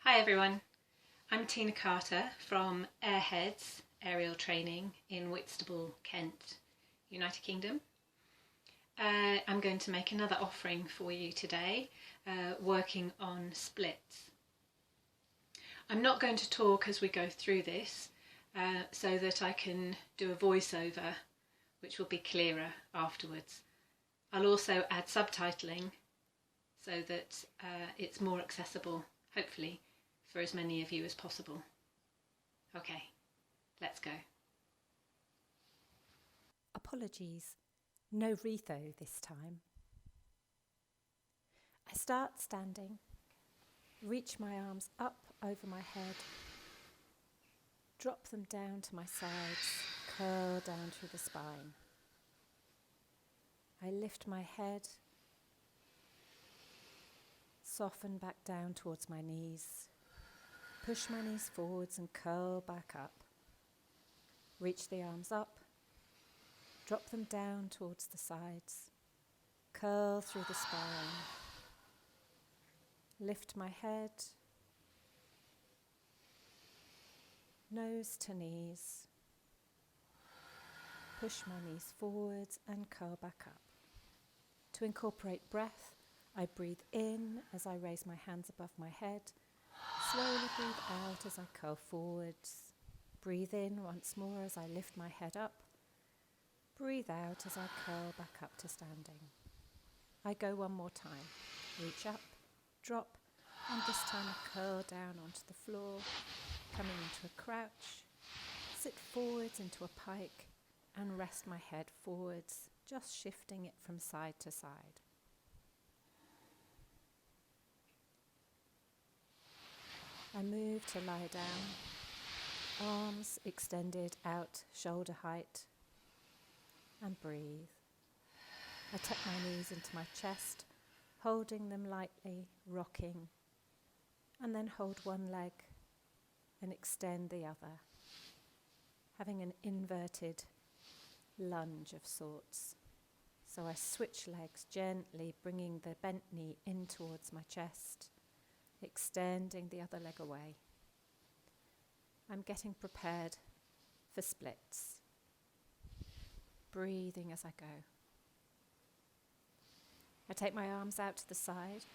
Hi everyone, I'm Tina Carter from Airhedz Aerial Training in Whitstable, Kent, United Kingdom. I'm going to make another offering for you today, working on splits. I'm not going to talk as we go through this, so that I can do a voiceover, which will be clearer afterwards. I'll also add subtitling so that it's more accessible, hopefully, for as many of you as possible. Okay, let's go. Apologies, no retho this time. I start standing, reach my arms up over my head, drop them down to my sides, curl down through the spine. I lift my head, soften back down towards my knees, push my knees forwards and curl back up. Reach the arms up, drop them down towards the sides, curl through the spine. Lift my head, nose to knees, push my knees forwards and curl back up. To incorporate breath, I breathe in as I raise my hands above my head. Slowly breathe out as I curl forwards. Breathe in once more as I lift my head up. Breathe out as I curl back up to standing. I go one more time. Reach up, drop, and this time I curl down onto the floor, coming into a crouch. Sit forwards into a pike and rest my head forwards, just shifting it from side to side. I move to lie down, arms extended out shoulder height, and breathe. I tuck my knees into my chest, holding them lightly, rocking, and then hold one leg and extend the other, having an inverted lunge of sorts. So I switch legs gently, bringing the bent knee in towards my chest, extending the other leg away. I'm getting prepared for splits. Breathing as I go. I take my arms out to the side,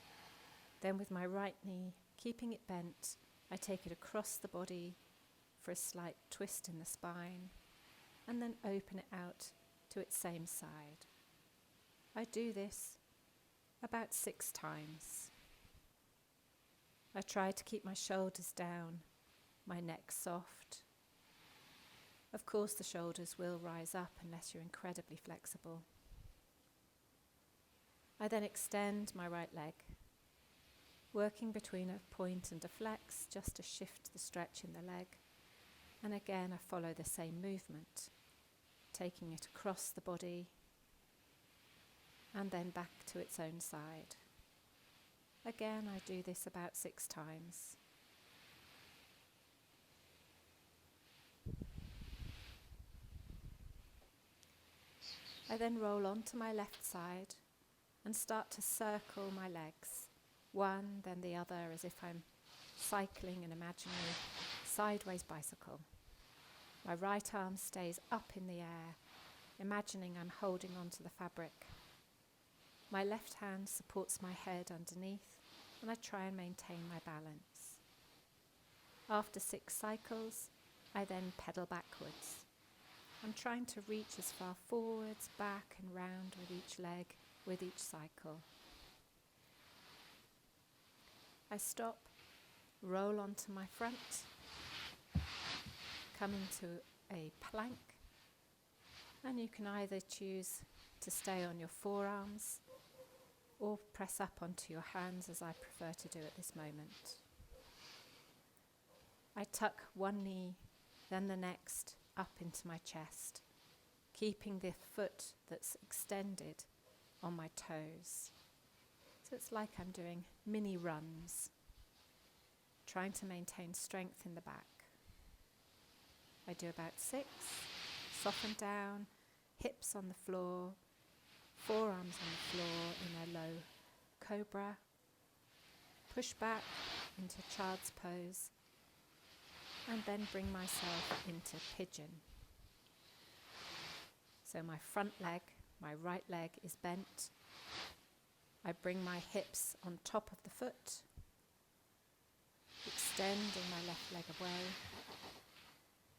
then with my right knee, keeping it bent, I take it across the body for a slight twist in the spine, and then open it out to its same side. I do this about 6 times. I try to keep my shoulders down, my neck soft. Of course, the shoulders will rise up unless you're incredibly flexible. I then extend my right leg, working between a point and a flex just to shift the stretch in the leg. And again, I follow the same movement, taking it across the body and then back to its own side. Again, I do this about 6 times. I then roll onto my left side and start to circle my legs, one then the other, as if I'm cycling an imaginary sideways bicycle. My right arm stays up in the air, imagining I'm holding onto the fabric. My left hand supports my head underneath, and I try and maintain my balance. After 6 cycles, I then pedal backwards. I'm trying to reach as far forwards, back and round with each leg, with each cycle. I stop, roll onto my front, come into a plank, and you can either choose to stay on your forearms or press up onto your hands, as I prefer to do at this moment. I tuck one knee, then the next, up into my chest, keeping the foot that's extended on my toes. So it's like I'm doing mini runs, trying to maintain strength in the back. I do about 6, soften down, hips on the floor, forearms on the floor in a low Cobra. Push back into child's pose, and then bring myself into pigeon. So my front leg, my right leg is bent. I bring my hips on top of the foot, extending my left leg away.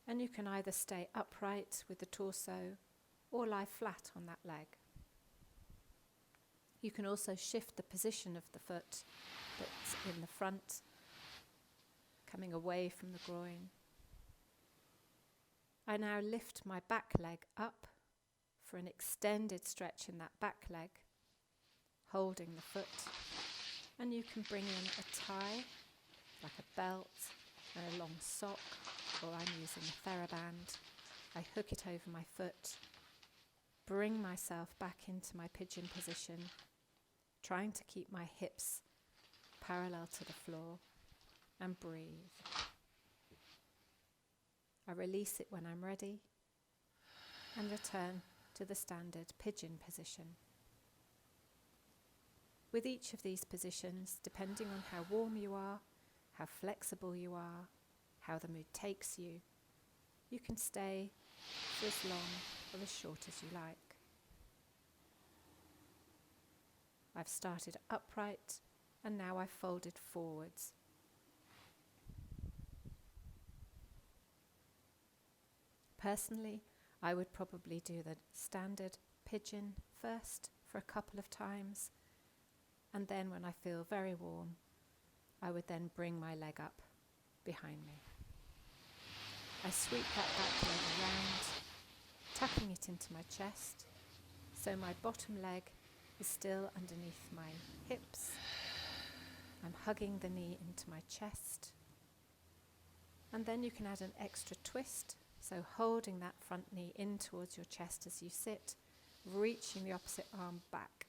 And you can either stay upright with the torso or lie flat on that leg. You can also shift the position of the foot that's in the front, coming away from the groin. I now lift my back leg up for an extended stretch in that back leg, holding the foot. And you can bring in a tie, like a belt and a long sock, or I'm using a theraband. I hook it over my foot, bring myself back into my pigeon position, trying to keep my hips parallel to the floor, and breathe. I release it when I'm ready and return to the standard pigeon position. With each of these positions, depending on how warm you are, how flexible you are, how the mood takes you, you can stay for as long or as short as you like. I've started upright and now I've folded forwards. Personally, I would probably do the standard pigeon first for a couple of times, and then when I feel very warm, I would then bring my leg up behind me. I sweep that back leg around, tucking it into my chest, so my bottom leg is still underneath my hips. I'm hugging the knee into my chest. And then you can add an extra twist, so holding that front knee in towards your chest as you sit, reaching the opposite arm back.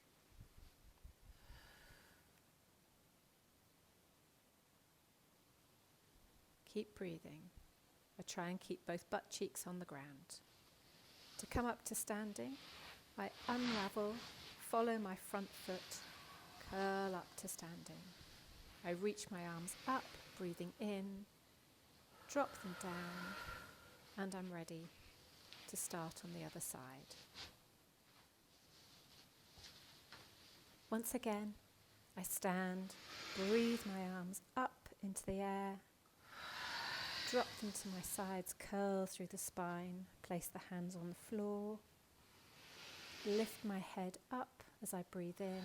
Keep breathing. I try and keep both butt cheeks on the ground. To come up to standing, I unravel, follow my front foot, curl up to standing. I reach my arms up, breathing in, drop them down, and I'm ready to start on the other side. Once again, I stand, breathe my arms up into the air, drop them to my sides, curl through the spine, place the hands on the floor, lift my head up as I breathe in,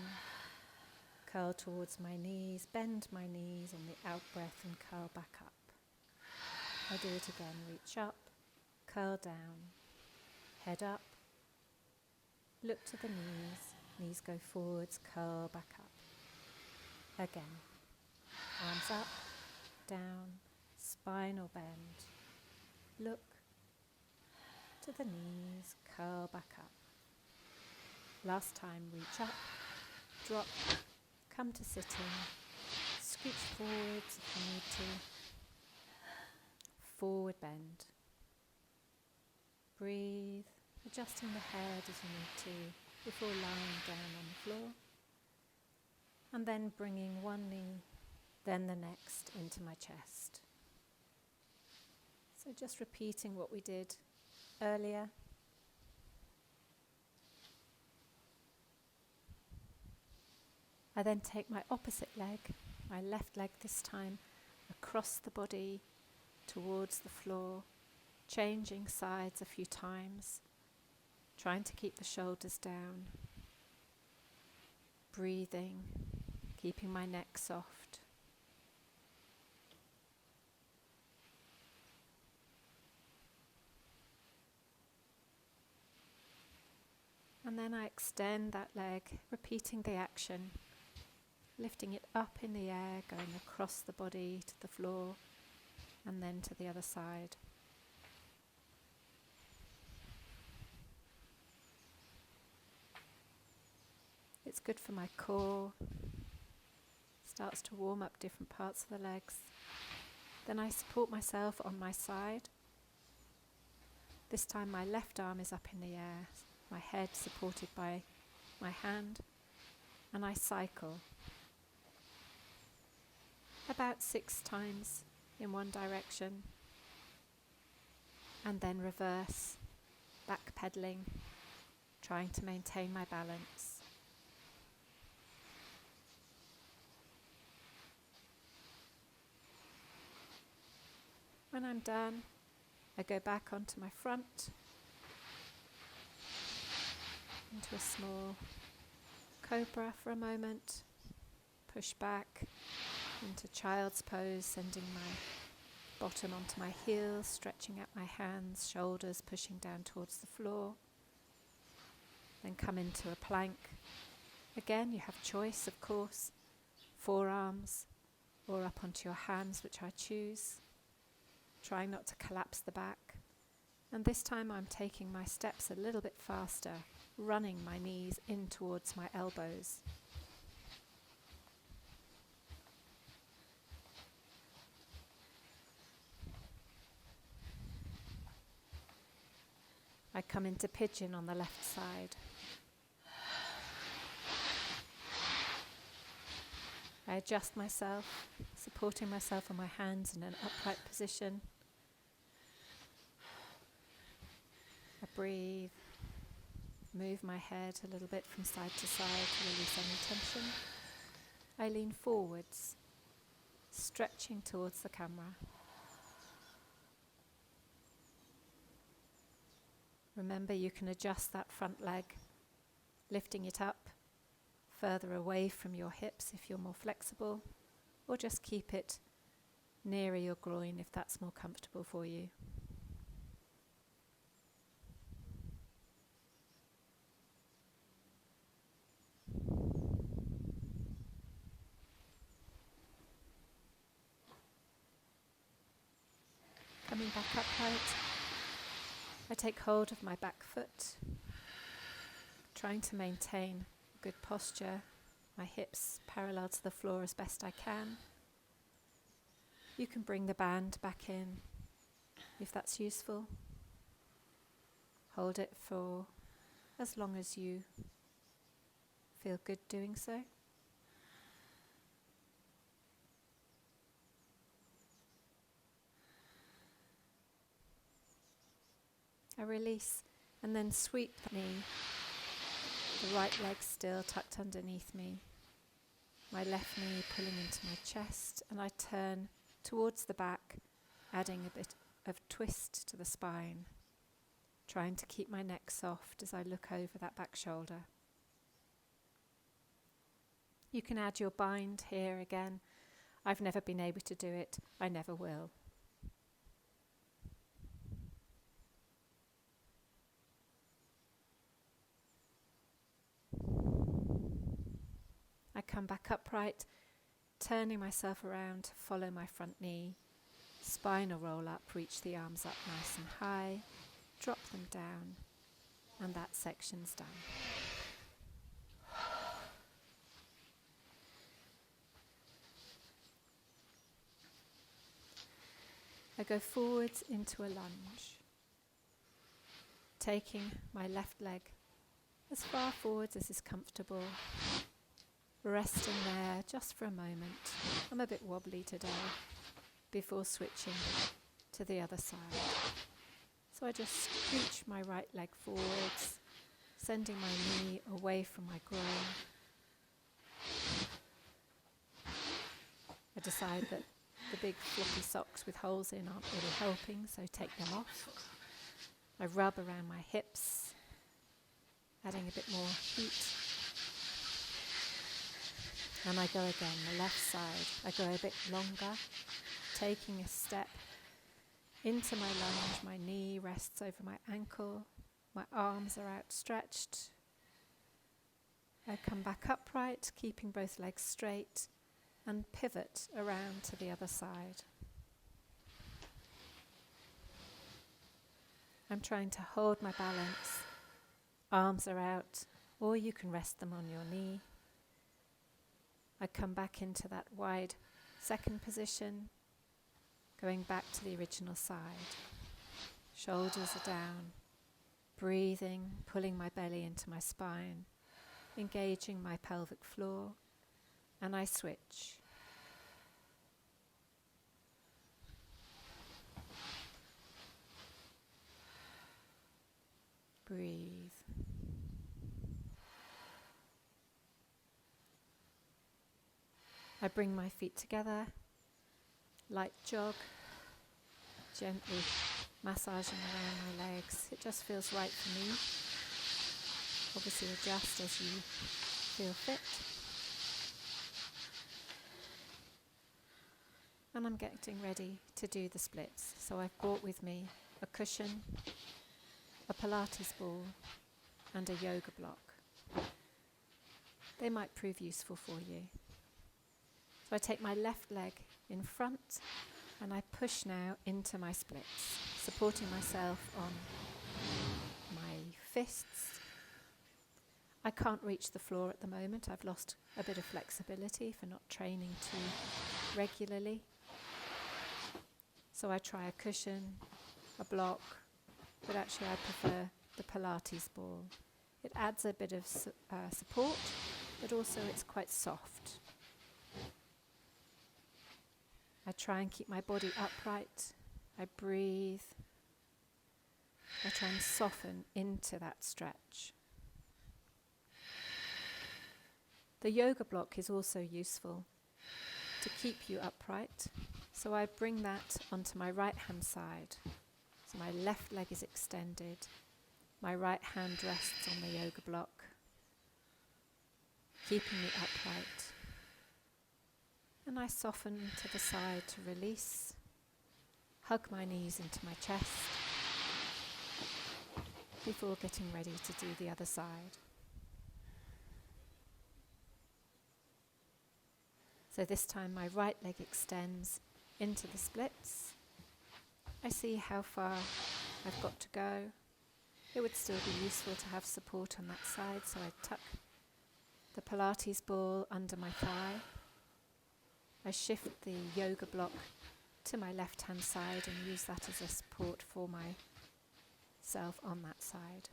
curl towards my knees, bend my knees on the out breath and curl back up. I do it again, reach up, curl down, head up, look to the knees go forwards, curl back up. Again, arms up, down, spinal bend, look to the knees, curl back up. Last time, reach up, drop, come to sitting, scooch forwards if you need to, forward bend. Breathe, adjusting the head as you need to before lying down on the floor. And then bringing one knee, then the next into my chest. So just repeating what we did earlier. I then take my opposite leg, my left leg this time, across the body towards the floor, changing sides a few times, trying to keep the shoulders down, breathing, keeping my neck soft. And then I extend that leg, repeating the action, lifting it up in the air, going across the body to the floor, and then to the other side. It's good for my core. Starts to warm up different parts of the legs. Then I support myself on my side. This time my left arm is up in the air, my head supported by my hand, and I cycle. At about 6 times in one direction, and then reverse, backpedaling, trying to maintain my balance. When I'm done, I go back onto my front, into a small Cobra for a moment, push back into child's pose, sending my bottom onto my heels, stretching out my hands, shoulders pushing down towards the floor. Then come into a plank. Again, you have choice, of course, forearms or up onto your hands, which I choose. Trying not to collapse the back. And this time I'm taking my steps a little bit faster, running my knees in towards my elbows. I come into pigeon on the left side. I adjust myself, supporting myself on my hands in an upright position. I breathe, move my head a little bit from side to side to release any tension. I lean forwards, stretching towards the camera. Remember, you can adjust that front leg, lifting it up further away from your hips if you're more flexible, or just keep it nearer your groin if that's more comfortable for you. Coming back upright, I take hold of my back foot, trying to maintain good posture, my hips parallel to the floor as best I can. You can bring the band back in if that's useful. Hold it for as long as you feel good doing so. I release and then sweep the knee, the right leg still tucked underneath me, my left knee pulling into my chest, and I turn towards the back, adding a bit of twist to the spine, trying to keep my neck soft as I look over that back shoulder. You can add your bind here again. I've never been able to do it, I never will. I come back upright, turning myself around to follow my front knee. Spinal roll up, reach the arms up nice and high, drop them down, and that section's done. I go forwards into a lunge, taking my left leg as far forwards as is comfortable, resting there just for a moment. I'm a bit wobbly today, before switching to the other side. So I just reach my right leg forwards, sending my knee away from my groin. I decide that the big floppy socks with holes in aren't really helping, so take them off. I rub around my hips, adding a bit more heat. And I go again, the left side. I go a bit longer, taking a step into my lunge. My knee rests over my ankle. My arms are outstretched. I come back upright, keeping both legs straight, and pivot around to the other side. I'm trying to hold my balance. Arms are out, or you can rest them on your knee. I come back into that wide second position, going back to the original side. Shoulders are down, breathing, pulling my belly into my spine, engaging my pelvic floor, and I switch. I bring my feet together, light jog, gently massaging around my legs. It just feels right for me. Obviously adjust as you feel fit. And I'm getting ready to do the splits. So I've brought with me a cushion, a Pilates ball, and a yoga block. They might prove useful for you. So I take my left leg in front and I push now into my splits, supporting myself on my fists. I can't reach the floor at the moment. I've lost a bit of flexibility for not training too regularly. So I try a cushion, a block, but actually I prefer the Pilates ball. It adds a bit of support, but also it's quite soft. I try and keep my body upright. I breathe. I try and soften into that stretch. The yoga block is also useful to keep you upright. So I bring that onto my right hand side. So my left leg is extended. My right hand rests on the yoga block, keeping me upright. And I soften to the side to release, hug my knees into my chest before getting ready to do the other side. So this time my right leg extends into the splits. I see how far I've got to go. It would still be useful to have support on that side, so I tuck the Pilates ball under my thigh. I shift the yoga block to my left hand side and use that as a support for myself on that side.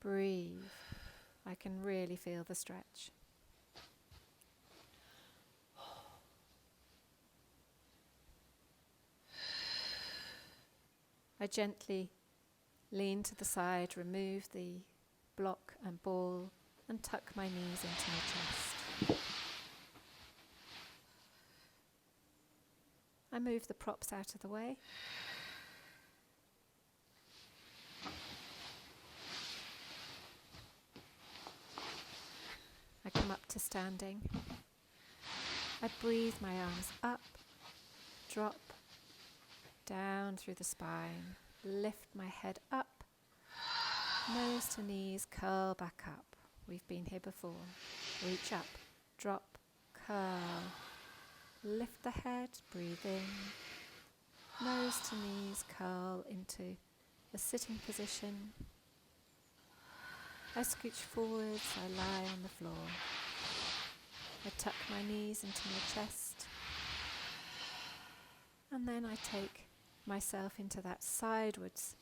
Breathe. I can really feel the stretch. I gently lean to the side, remove the block and ball, and tuck my knees into my chest. I move the props out of the way. I come up to standing. I breathe my arms up, drop, down through the spine, lift my head up, nose to knees, curl back up. We've been here before. Reach up, drop, curl, lift the head, breathe in, nose to knees, curl into a sitting position. I scooch forwards, I lie on the floor. I tuck my knees into my chest, and then I take myself into that sidewards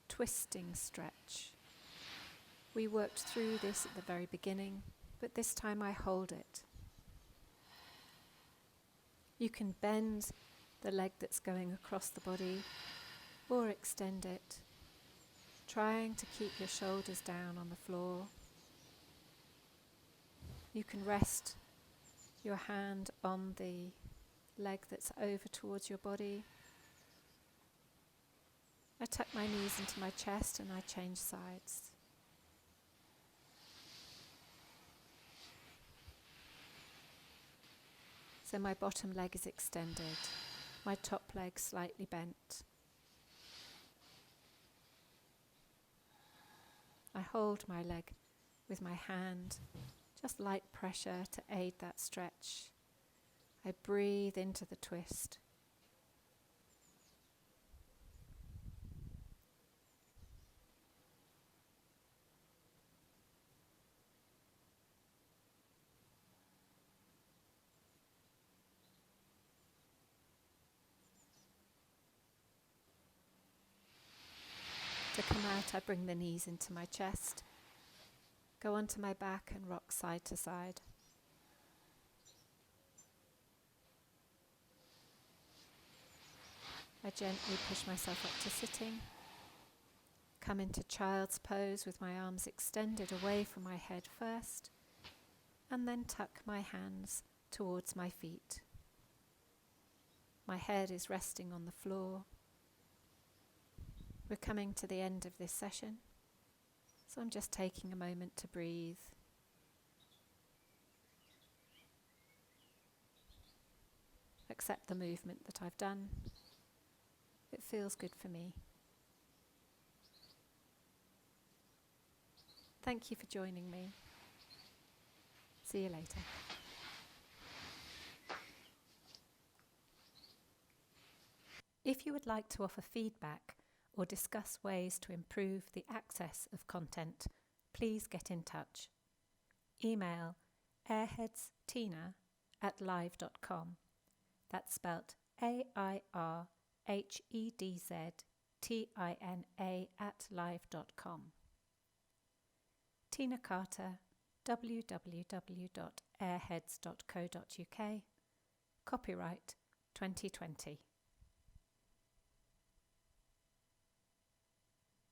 twisting stretch. We worked through this at the very beginning, but this time I hold it. You can bend the leg that's going across the body or extend it, trying to keep your shoulders down on the floor. You can rest your hand on the leg that's over towards your body. I tuck my knees into my chest and I change sides. So my bottom leg is extended, my top leg slightly bent. I hold my leg with my hand, just light pressure to aid that stretch. I breathe into the twist. To come out, I bring the knees into my chest, go onto my back and rock side to side. I gently push myself up to sitting, come into child's pose with my arms extended away from my head first, and then tuck my hands towards my feet. My head is resting on the floor. We're coming to the end of this session, so I'm just taking a moment to breathe. Accept the movement that I've done. It feels good for me. Thank you for joining me. See you later. If you would like to offer feedback or discuss ways to improve the access of content, please get in touch. Email airhedztina@live.com. That's spelt AirhedzTina@live.com. Tina Carter, www.airhedz.co.uk. Copyright 2020.